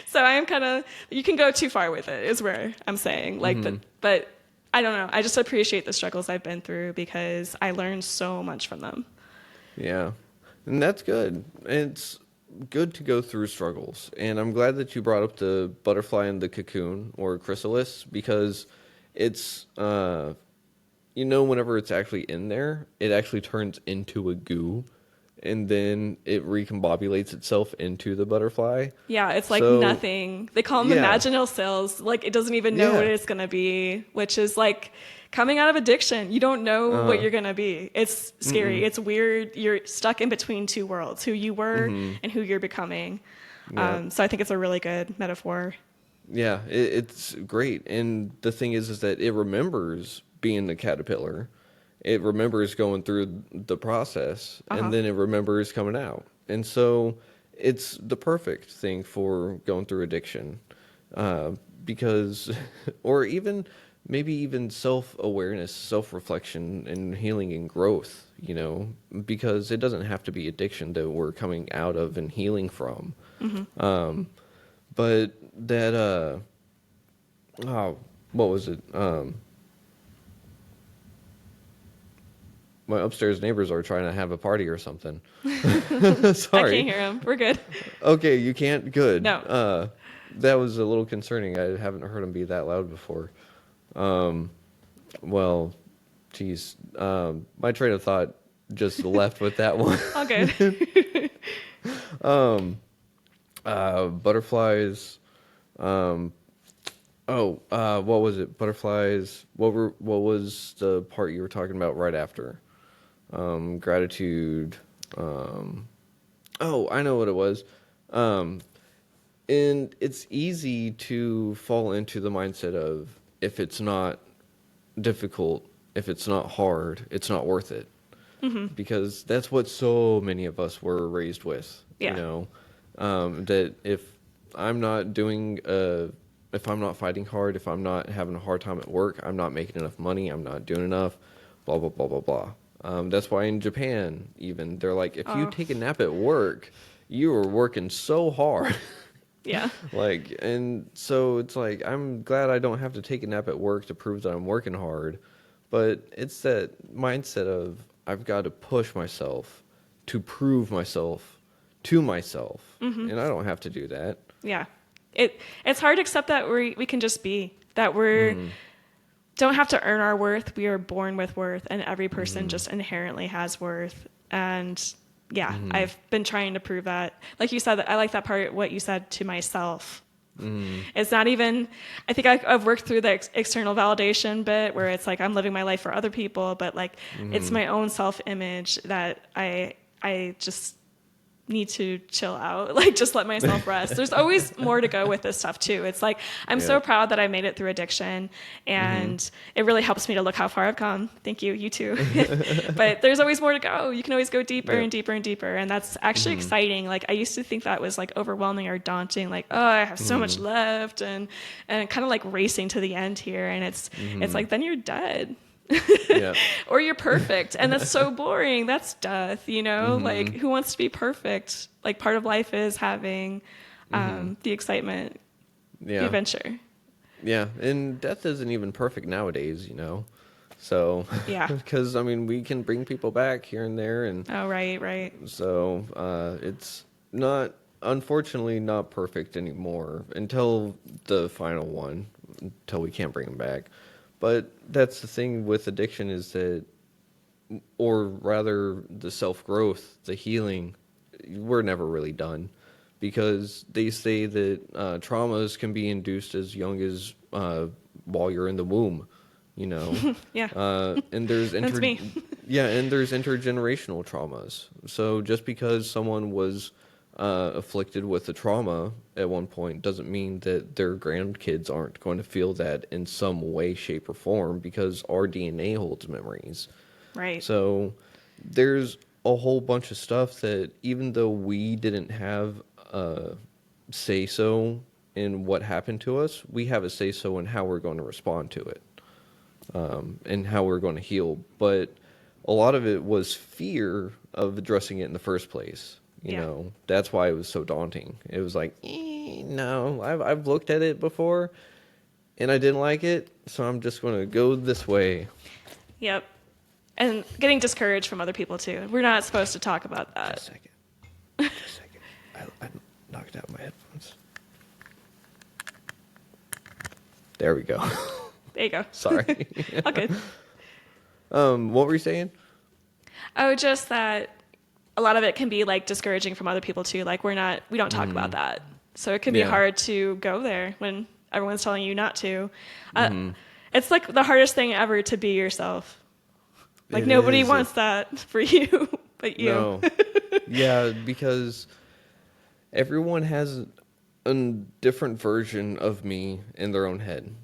So I am kind of, you can go too far with it, is where I'm saying. Like, but I don't know. I just appreciate the struggles I've been through, because I learned so much from them. Yeah. And that's good. It's good to go through struggles. And I'm glad that you brought up the butterfly in the cocoon, or chrysalis, because it's, whenever it's actually in there, it actually turns into a goo. And then it recombobulates itself into the butterfly. Yeah, it's like nothing. They call them imaginal cells. Like, it doesn't even know what it's going to be, which is like coming out of addiction. You don't know what you're going to be. It's scary. It's weird. You're stuck in between two worlds, who you were and who you're becoming. So I think it's a really good metaphor. Yeah, it's great. And the thing is that it remembers being the caterpillar. It remembers going through the process, and then it remembers coming out. And so it's the perfect thing for going through addiction, because, or maybe even self-awareness, self-reflection, and healing and growth, because it doesn't have to be addiction that we're coming out of and healing from. But that, what was it? My upstairs neighbors are trying to have a party or something. Sorry. I can't hear them. We're good. Okay, you can't? Good. No. That was a little concerning. I haven't heard them be that loud before. Well, geez. My train of thought just left with that one. All good. Butterflies. What was it? Butterflies. What was the part you were talking about right after? Gratitude. I know what it was. And it's easy to fall into the mindset of, if it's not difficult, if it's not hard, it's not worth it. Because that's what so many of us were raised with. That if I'm not if I'm not fighting hard, if I'm not having a hard time at work, I'm not making enough money, I'm not doing enough, blah, blah, blah, blah, blah. That's why in Japan, even, they're like, if you take a nap at work, you are working so hard. Yeah. And so it's like, I'm glad I don't have to take a nap at work to prove that I'm working hard. But it's that mindset of, I've got to push myself to prove myself to myself. And I don't have to do that. Yeah. It's hard to accept that we can just be, that we're don't have to earn our worth. We are born with worth, and every person just inherently has worth. And I've been trying to prove that. Like you said, I like that part, what you said, to myself. It's not even, I think I've worked through the external validation bit, where it's like I'm living my life for other people, but like it's my own self-image that I just need to chill out, like just let myself rest. There's always more to go with this stuff too. It's like, I'm so proud that I made it through addiction, and it really helps me to look how far I've come. Thank you, you too. But there's always more to go. You can always go deeper and deeper and deeper. And that's actually exciting. Like, I used to think that was like overwhelming or daunting. Like, oh, I have so much left, and kind of like racing to the end here. And it's like, then you're dead. Yeah. Or you're perfect. And that's so boring. That's death, you know? Like, who wants to be perfect? Like, part of life is having the excitement, the Yeah. adventure. Yeah. And death isn't even perfect nowadays, you know? So, Yeah. because, I mean, we can bring people back here and there. And Oh, right. so it's not, unfortunately, not perfect anymore until the final one, until we can't bring them back. But that's the thing with addiction is that, or rather the self-growth, the healing, we're never really done, because they say that traumas can be induced as young as while you're in the womb, you know. Yeah. And there's That's me. yeah, and there's intergenerational traumas. So just because someone was afflicted with a trauma at one point doesn't mean that their grandkids aren't going to feel that in some way, shape, or form, because our DNA holds memories. Right. So there's a whole bunch of stuff that, even though we didn't have a say so in what happened to us, we have a say so in how we're going to respond to it, and how we're going to heal. But a lot of it was fear of addressing it in the first place. You know, that's why it was so daunting. It was like, no, I've looked at it before and I didn't like it, so I'm just going to go this way. Yep. And getting discouraged from other people, too. We're not supposed to talk about that. Just a second. Just a second. I knocked out my headphones. There we go. There you go. Sorry. All good. What were you saying? Oh, just that a lot of it can be like discouraging from other people too. Like we don't talk about that. So it can be hard to go there when everyone's telling you not to. It's like the hardest thing ever to be yourself. Like nobody wants that for you but you. No. Yeah, because everyone has a different version of me in their own head.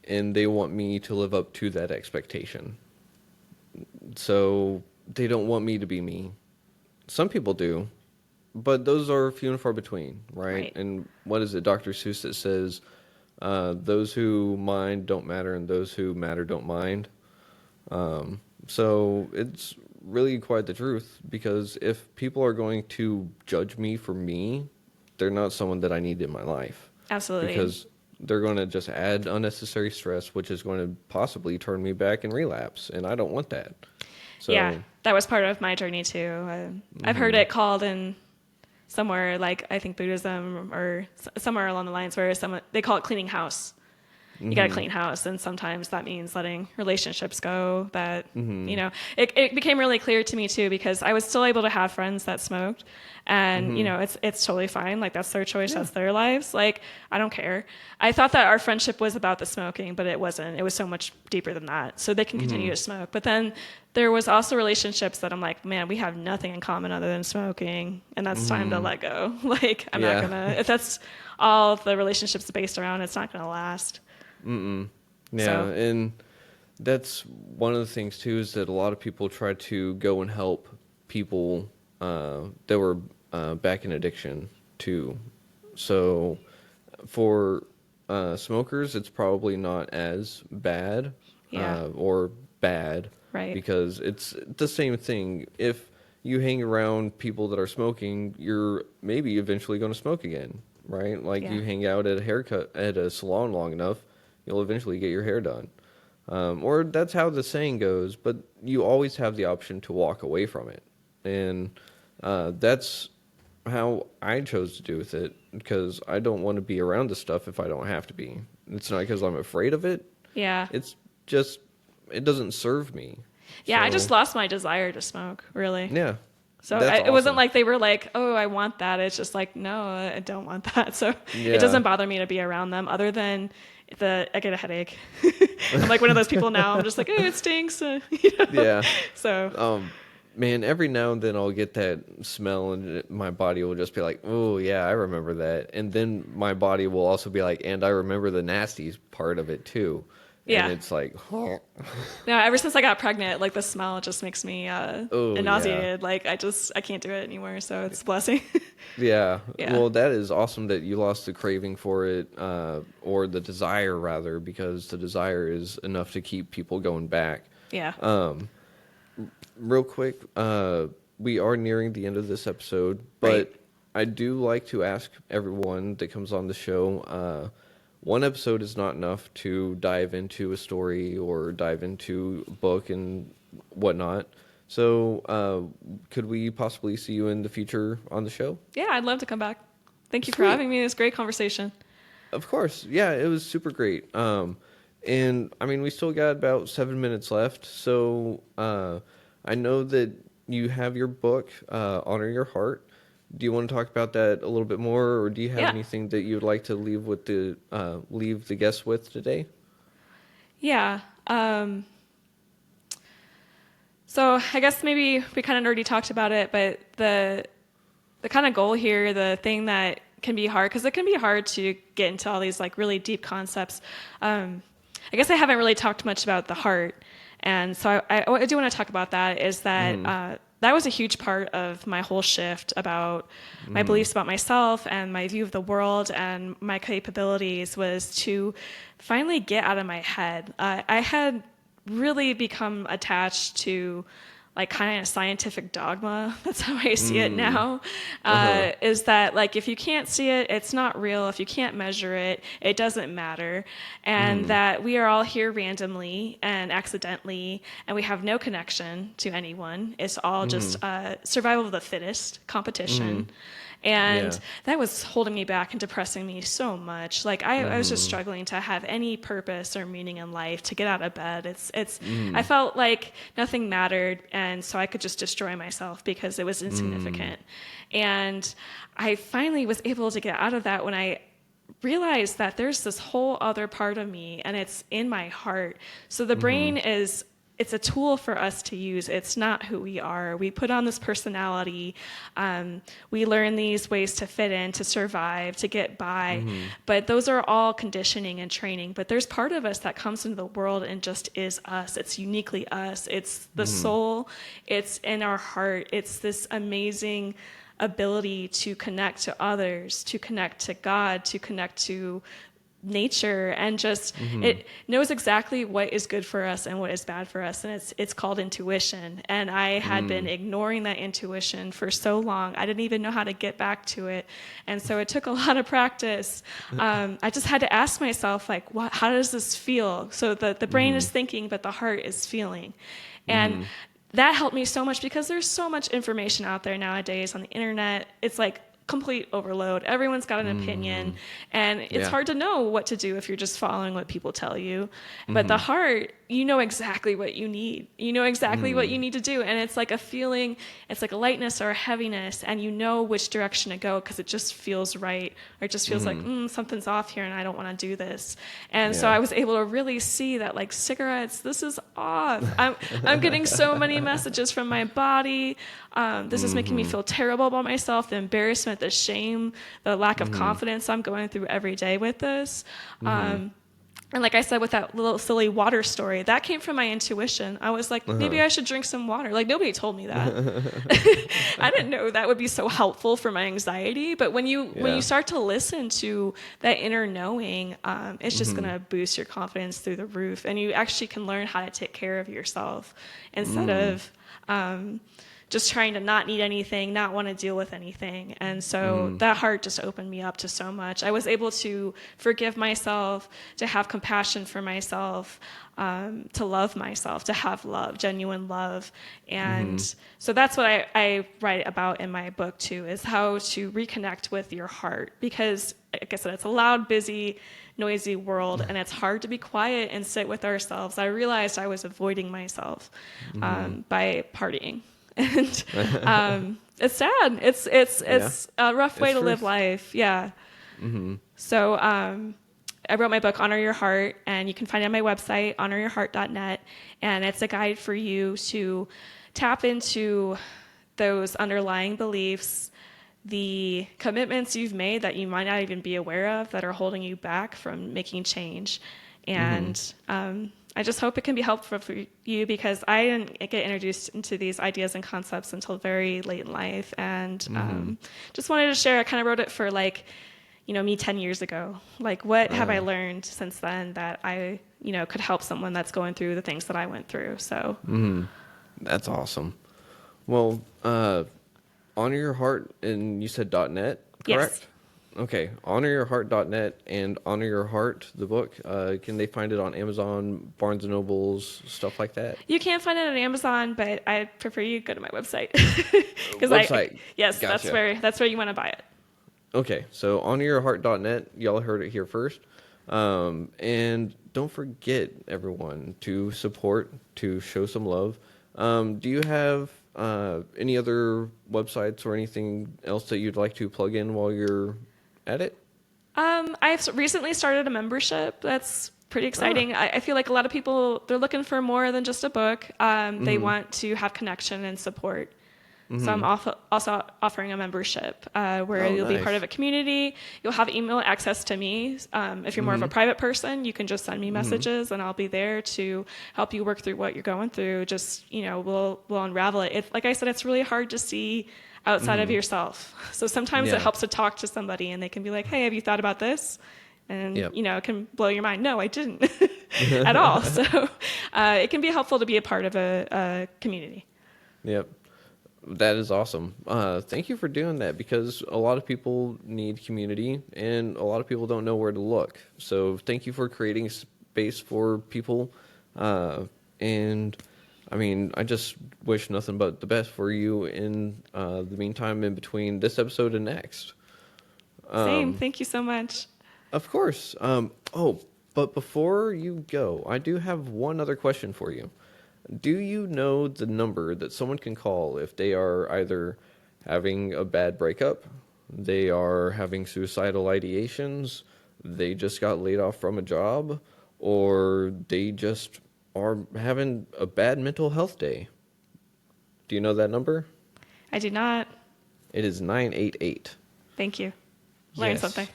And they want me to live up to that expectation. So they don't want me to be me. Some people do, but those are few and far between, right? And what is it, Dr. Seuss, that says, those who mind don't matter and those who matter don't mind? So it's really quite the truth, because if people are going to judge me for me, they're not someone that I need in my life. Absolutely. Because they're going to just add unnecessary stress, which is going to possibly turn me back in relapse, and I don't want that. So, yeah, that was part of my journey too. I've heard it called in somewhere, like I think Buddhism or somewhere along the lines, where they call it cleaning house. You got to clean house, and sometimes that means letting relationships go. That you know, it became really clear to me too, because I was still able to have friends that smoked, and you know, it's totally fine. Like that's their choice, that's their lives. Like I don't care. I thought that our friendship was about the smoking, but it wasn't. It was so much deeper than that. So they can continue to smoke, but then there was also relationships that I'm like, man, we have nothing in common other than smoking, and that's time to let go. Like I'm not gonna, if that's all the relationships are based around, it's not gonna last. Yeah, So. and that's one of the things too, is that a lot of people try to go and help people that were back in addiction too. So for smokers, it's probably not as bad or bad, Right. because it's the same thing. If you hang around people that are smoking, you're maybe eventually going to smoke again, right? Like you hang out at a salon long enough, you'll eventually get your hair done. Or that's how the saying goes, but you always have the option to walk away from it. And that's how I chose to do with it, because I don't want to be around the stuff if I don't have to be. It's not because I'm afraid of it. Yeah. It's just, it doesn't serve me. Yeah, So, I just lost my desire to smoke, really. Yeah. So That's it wasn't awesome. like they were like, oh, I want that. It's just like, no, I don't want that. So Yeah. it doesn't bother me to be around them, other than I get a headache. I'm like one of those people now. I'm just like, oh, it stinks. You know? Yeah. So Man, every now and then I'll get that smell and my body will just be like, oh, yeah, I remember that. And then my body will also be like, and I remember the nasty part of it too. Yeah. And it's like, oh, No, ever since I got pregnant, like the smell just makes me oh yeah. nauseated. Like I can't do it anymore. So it's a blessing. Yeah. Yeah. Well, that is awesome that you lost the craving for it, or the desire rather, because the desire is enough to keep people going back. Yeah. Real quick, we are nearing the end of this episode, Right. but I do like to ask everyone that comes on the show, one episode is not enough to dive into a story or dive into a book and whatnot. So, could we possibly see you in the future on the show? Yeah, I'd love to come back. Thank you for Sweet. having me. It was a great conversation. Of course. Yeah, it was super great. And I mean, we still got about 7 minutes left. So, I know that you have your book, Honor Your Heart. Do you want to talk about that a little bit more, or do you have Yeah. anything that you would like to leave the guests with today? Yeah. So I guess maybe we kind of already talked about it, but the kind of goal here, the thing that can be hard, because it can be hard to get into all these like really deep concepts. I guess I haven't really talked much about the heart, and so I do want to talk about that. Is that that was a huge part of my whole shift about my beliefs about myself and my view of the world and my capabilities, was to finally get out of my head. I had really become attached to like kind of scientific dogma. That's how I see it now. Is that like, if you can't see it, it's not real. If you can't measure it, it doesn't matter. And that we are all here randomly and accidentally, and we have no connection to anyone. It's all just survival of the fittest competition. And Yeah. that was holding me back and depressing me so much. Like I was just struggling to have any purpose or meaning in life, to get out of bed. I felt like nothing mattered, and so I could just destroy myself because it was insignificant. And I finally was able to get out of that when I realized that there's this whole other part of me, and it's in my heart. So the brain it's a tool for us to use. It's not who we are. We put on this personality. We learn these ways to fit in, to survive, to get by. But those are all conditioning and training. But there's part of us that comes into the world and just is us. It's uniquely us. It's the soul. It's in our heart. It's this amazing ability to connect to others, to connect to God, to connect to nature, and just it knows exactly what is good for us and what is bad for us, and it's called intuition. And I had been ignoring that intuition for so long. I didn't even know how to get back to it, and so it took a lot of practice. I just had to ask myself, like, how does this feel? So the brain is thinking, but the heart is feeling. And that helped me so much, because there's so much information out there nowadays on the internet. It's like complete overload. Everyone's got an opinion, and it's hard to know what to do if you're just following what people tell you. But the heart, you know exactly what you need. You know exactly what you need to do, and it's like a feeling. It's like a lightness or a heaviness, and you know which direction to go because it just feels right, or it just feels like something's off here, and I don't want to do this. And so I was able to really see that, like, cigarettes, this is off. I'm getting so many messages from my body. This is making me feel terrible about myself. The embarrassment, the shame, the lack of confidence I'm going through every day with this. And like I said, with that little silly water story, that came from my intuition. I was like, maybe I should drink some water. Like, nobody told me that. I didn't know that would be so helpful for my anxiety. But when you start to listen to that inner knowing, it's just going to boost your confidence through the roof. And you actually can learn how to take care of yourself instead of just trying to not need anything, not want to deal with anything. And so that heart just opened me up to so much. I was able to forgive myself, to have compassion for myself, to love myself, to have love, genuine love. And so that's what I write about in my book too, is how to reconnect with your heart. Because, like I said, it's a loud, busy, noisy world, and it's hard to be quiet and sit with ourselves. I realized I was avoiding myself by partying. And it's sad. It's a rough way to live life. Yeah. So I wrote my book, Honor Your Heart, and you can find it on my website, honoryourheart.net. And it's a guide for you to tap into those underlying beliefs, the commitments you've made that you might not even be aware of that are holding you back from making change. And I just hope it can be helpful for you, because I didn't get introduced into these ideas and concepts until very late in life. And just wanted to share. I kind of wrote it for like, me 10 years ago. Like, what have I learned since then that I, could help someone that's going through the things that I went through. So That's awesome. Well, Honor Your Heart, and you said .net, correct? Yes. Okay, honoryourheart.net and Honor Your Heart, the book. Can they find it on Amazon, Barnes & Nobles, stuff like that? You can find it on Amazon, but I prefer you go to my website. Website. Yes, Gotcha. that's where you want to buy it. Okay, so honoryourheart.net, y'all heard it here first. And don't forget, everyone, to support, to show some love. Do you have any other websites or anything else that you'd like to plug in while you're at it? I've recently started a membership. That's pretty exciting. I feel like a lot of people, they're looking for more than just a book. They want to have connection and support. So I'm also offering a membership where you'll be part of a community. You'll have email access to me. If you're more of a private person, you can just send me messages, and I'll be there to help you work through what you're going through. Just, we'll unravel it. Like I said, it's really hard to see outside of yourself. So sometimes it helps to talk to somebody, and they can be like, hey, have you thought about this? And, it can blow your mind. No, I didn't at all. So it can be helpful to be a part of a community. Yep. That is awesome. Thank you for doing that, because a lot of people need community and a lot of people don't know where to look. So thank you for creating space for people. And I mean, I just wish nothing but the best for you in the meantime, in between this episode and next. Same. Thank you so much. Of course. But before you go, I do have one other question for you. Do you know the number that someone can call if they are either having a bad breakup, they are having suicidal ideations, they just got laid off from a job, or they just are having a bad mental health day? Do you know that number? I do not. It is 988. Thank you. Learn something.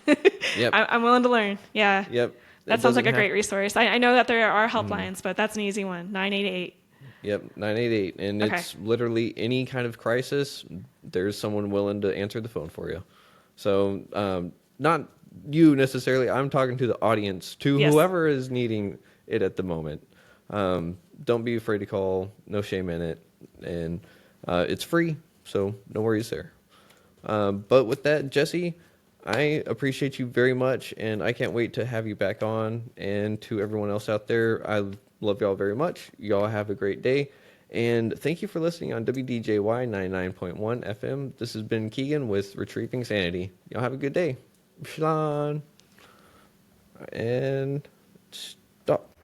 Yep. I'm willing to learn. Yeah. Yep. That sounds like a great resource. I know that there are helplines, but that's an easy one. 988. Yep, 988. And it's literally any kind of crisis, there's someone willing to answer the phone for you. So, not you necessarily. I'm talking to the audience, to whoever is needing it at the moment. Don't be afraid to call. No shame in it. And it's free, so no worries there. But with that, Jessi, I appreciate you very much, and I can't wait to have you back on. And to everyone else out there, I love y'all very much. Y'all have a great day. And thank you for listening on WDJY 99.1 FM. This has been Keegan with Retrieving Sanity. Y'all have a good day. Shalom. And stop.